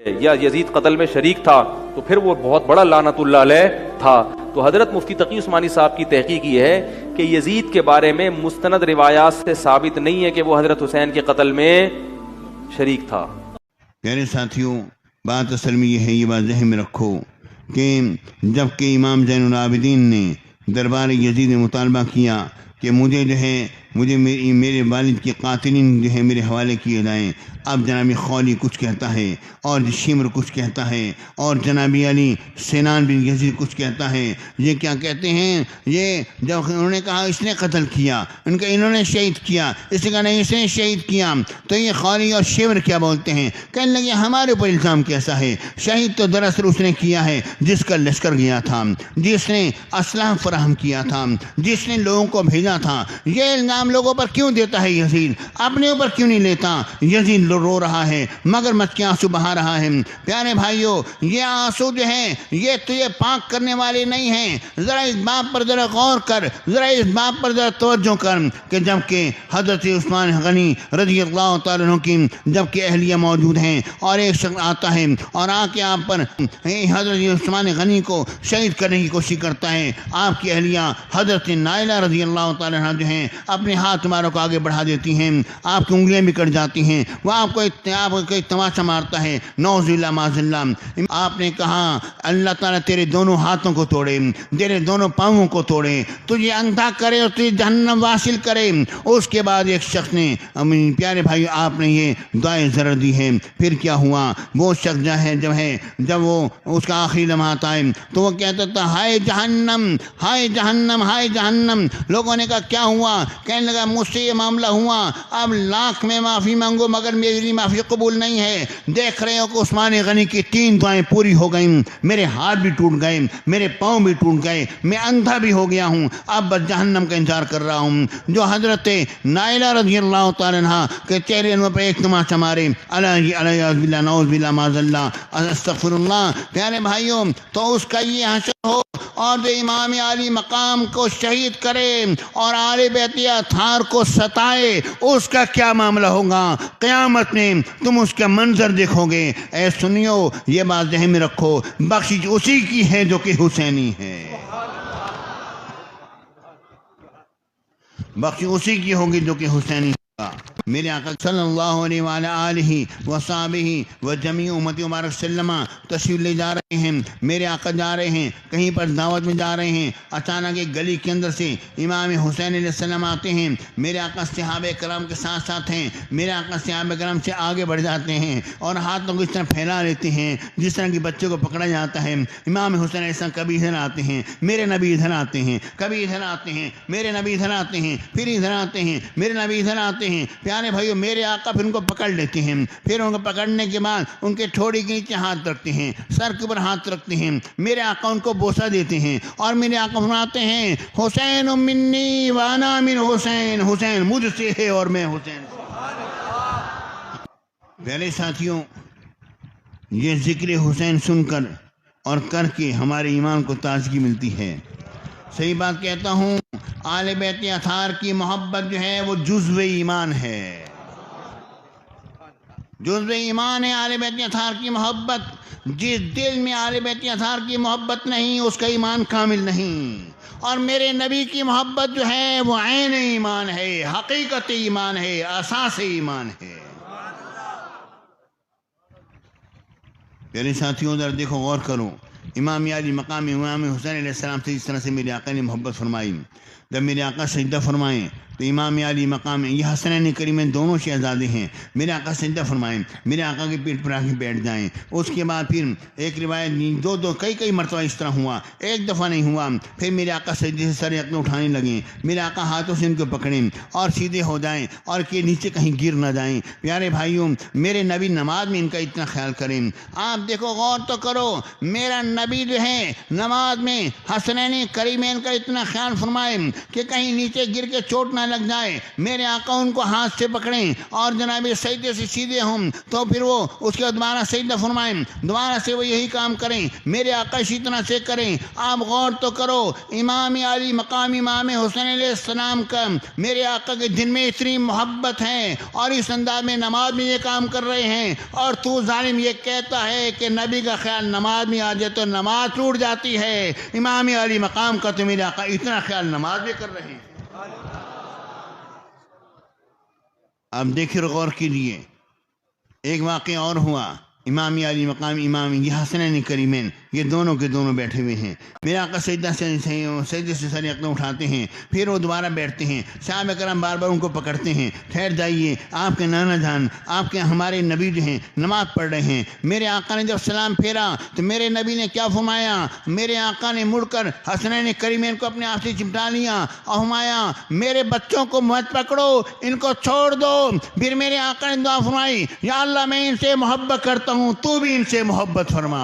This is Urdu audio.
یا یزید قتل میں شریک تھا تو پھر وہ بہت بڑا لعنت اللہ علیہ تھا۔ تو حضرت مفتی تقی عثمانی صاحب کی تحقیق یہ ہے کہ یزید کے بارے میں مستند روایات سے ثابت نہیں ہے کہ وہ حضرت حسین کے قتل میں شریک تھا۔ پیارے ساتھیوں، بات اصل میں یہ ہے، یہ بات ذہن میں رکھو کہ جب کہ امام زین العابدین نے دربار یزید میں مطالبہ کیا کہ مجھے جو ہے میرے والد کے قاتلین جو ہے میرے حوالے کیے جائیں، اب جناب خولی کچھ کہتا ہے اور شمر کچھ کہتا ہے اور جناب علی سینان بن یزید کچھ کہتا ہے۔ یہ کیا کہتے ہیں؟ یہ جب انہوں نے کہا اس نے قتل کیا، ان کا انہوں نے شہید کیا، اس نے کہا نہیں اس نے شہید کیا، تو یہ خولی اور شمر کیا بولتے ہیں؟ کہنے لگے ہمارے اوپر الزام کیسا ہے؟ شہید تو دراصل اس نے کیا ہے جس کا لشکر گیا تھا، جس نے اسلحہ فراہم کیا تھا، جس نے لوگوں کو بھیجا تھا۔ یہ الزام لوگوں پر کیوں دیتا ہے یزید؟ اپنے اوپر کیوں نہیں لیتا؟ یزید رو رہا ہے مگر مت کے آنسو بہا رہا ہے۔ پیارے بھائیوں، یہ آنسو جو ہیں یہ تو یہ پاک کرنے والے نہیں ہیں۔ ذرا اس بات پر ذرا غور کر، ذرا اس بات پر ذرا توجہ کر کہ جب کہ حضرت عثمان غنی رضی اللہ تعالیٰ عنہ کی جب کہ اہلیہ موجود ہیں اور ایک شخص آتا ہے اور آ کے آپ پر حضرت عثمان غنی کو شہید کرنے کی کوشش کرتا ہے، آپ کی اہلیہ حضرت نائلہ رضی اللہ تعالیٰ عنہ جو ہیں اپنے ہاتھ تمہاروں کو آگے بڑھا دیتی ہیں، آپ کی انگلیاں بھی کٹ جاتی ہیں، وہ آپ کو ایک تماشا مارتا ہے، نعوذ باللہ معاذ اللہ۔ آپ نے کہا اللہ تعالیٰ تیرے دونوں ہاتھوں کو توڑے، تیرے دونوں پاؤں کو توڑے، تجھے اندھا کرے اور تجھے جہنم واصل کرے۔ اس کے بعد ایک شخص نے، پیارے بھائی آپ نے یہ دعائیں ضرر دی ہے، پھر کیا ہوا؟ وہ شخص جب وہ اس کا آخری لمحات آئے تو وہ کہتا تھا ہائے جہنم، ہائے جہنم، ہائے جہنم۔ لوگوں نے کہا کیا ہوا؟ کہنے لگا مجھ سے یہ معاملہ ہوا، اب لاکھ میں معافی مانگو مگر میری معافی قبول نہیں ہے۔ دیکھ رہے ہو کہ عثمان غنی کی 3 دعائیں پوری ہو گئیں، میرے ہاتھ بھی ٹوٹ گئے، میرے پاؤں بھی ٹوٹ گئے، میں اندھا بھی ہو گیا ہوں، اب بس جہنم کا انتظار کر رہا ہوں۔ جو حضرت نائلہ رضی اللہ تعالیٰ عنہ کے چہرے انور پر ایک تماشا مارے، علیہ باللہ نعوذ باللہ معاذ اللہ استغفر اللہ۔ پیارے بھائیوں، تو اس کا یہ حشر ہو اور جو امام علی مقام کو شہید کرے اور آل بیت اطہار کو ستائے، اس کا کیا معاملہ ہوگا؟ قیامت میں تم اس کا منظر دیکھو گے۔ اے سنیو، یہ بات ذہن میں رکھو، بخشش اسی کی ہے جو کہ حسینی ہے، بخشش اسی کی ہوگی جو کہ حسینی ہوگا۔ میرے آقا صلی اللہ علیہ وآلہ آلہ وصحبہ و جمیع امت مبارک سلم تشریف لے جا رہے ہیں۔ میرے آقا جا رہے ہیں، کہیں پر دعوت میں جا رہے ہیں، اچانک ایک گلی کے اندر سے امام حسین علیہ السلام آتے ہیں۔ میرے آقا صحابہ کرام کے ساتھ ساتھ ہیں، میرے آقا صحابہ کرام سے آگے بڑھ جاتے ہیں اور ہاتھوں کو اس طرح پھیلا لیتے ہیں جس طرح کہ بچے کو پکڑا جاتا ہے۔ امام حسین علیہ السلام کبھی ادھر آتے ہیں، میرے نبی ادھر آتے ہیں، کبھی ادھر آتے ہیں، میرے نبی ادھر آتے ہیں، پھر ادھر آتے ہیں، میرے نبی ادھر آتے ہیں۔ پیارے بھائیو، میرے آقا پھر ان کو پکڑ لیتے ہیں، پھر ان کو پکڑنے کے بعد ان کے ٹھوڑی کے نیچے ہاتھ رکھتے ہیں، سر کے اوپر ہاتھ رکھتے ہیں، میرے آقا ان کو بوسہ دیتے ہیں اور میرے آقا فرماتے ہیں حسین منی وانا من حسین، حسین مجھ سے ہے اور میں حسین سے۔ پیارے ساتھیوں، یہ ذکر حسین سن کر اور کر کے ہمارے ایمان کو تازگی ملتی ہے۔ صحیح بات کہتا ہوں، آل بیت اطہار کی محبت جو ہے وہ جزو ایمان ہے، جزو ایمان ہے آل بیت اطہار کی محبت۔ جس دل میں آل بیت اطہار کی محبت نہیں اس کا ایمان کامل نہیں، اور میرے نبی کی محبت جو ہے وہ عین ایمان ہے، حقیقت ایمان ہے، اساس ایمان ہے۔ پیارے ساتھیوں، ذرا دیکھو، غور کرو، امام علی مقام امام حسین علیہ السلام سے اس طرح سے میرے آقا نے محبت فرمائی۔ جب میرے آقا سجدہ فرمائیں تو امام علی مقام، یہ حسنین کریمین دونوں شہزادے ہیں، میرے آقا سجدہ فرمائیں، میرے آقا کی پیٹھ پر آ کے بیٹھ جائیں۔ اس کے بعد پھر ایک روایت کئی مرتبہ اس طرح ہوا، ایک دفعہ نہیں ہوا، پھر میرے آقا سجدے سے سر اپنے اٹھانے لگیں، میرے آقا ہاتھوں سے ان کو پکڑیں اور سیدھے ہو جائیں اور کہ نیچے کہیں گر نہ جائیں۔ پیارے بھائیوں، میرے نبی نماز میں ان کا اتنا خیال کریں۔ آپ دیکھو، غور تو کرو، میرا نبی جو ہے نماز میں حسنین کریمین کا اتنا خیال فرمائے کہ کہیں نیچے گر کے چوٹ نہ لگ جائے، میرے آقا ان کو ہاتھ سے پکڑیں اور جناب سجدے سے سیدھے ہوں تو پھر وہ اس کے دوبارہ سجدہ فرمائیں، دوبارہ سے وہ یہی کام کریں، میرے آقا اسی طرح سے کریں۔ آپ غور تو کرو، امام علی مقام امام حسین علیہ السلام کا میرے آقا کے دل میں اتنی محبت ہے اور اس انداز میں نماز میں یہ کام کر رہے ہیں، اور تو ظالم یہ کہتا ہے کہ نبی کا خیال نماز میں آ جائے تو نماز ٹوٹ جاتی ہے۔ امام علی مقام کا تو میرے آقا اتنا خیال نماز میں کر رہے ہیں۔ اب دیکھیں غور کیجیے، ایک واقعہ اور ہوا، امام علی مقام امام یہ حسنین کریمین یہ دونوں کے دونوں بیٹھے ہوئے ہیں، میرے آقا سجدہ سے سر اقدام اٹھاتے ہیں، پھر وہ دوبارہ بیٹھتے ہیں، صحابہ کرام بار بار ان کو پکڑتے ہیں، ٹھہر جائیے، آپ کے نانا جان آپ کے ہمارے نبی جو ہیں نماز پڑھ رہے ہیں۔ میرے آقا نے جب سلام پھیرا تو میرے نبی نے کیا فرمایا؟ میرے آقا نے مڑ کر حسنین کریمین کو اپنے آپ سے چمٹا لیا اور فرمایا میرے بچوں کو مت پکڑو، ان کو چھوڑ دو۔ پھر میرے آقا نے دعا فرمائی، یا اللہ میں ان سے محبت کرتا ہوں، تو بھی ان سے محبت فرما۔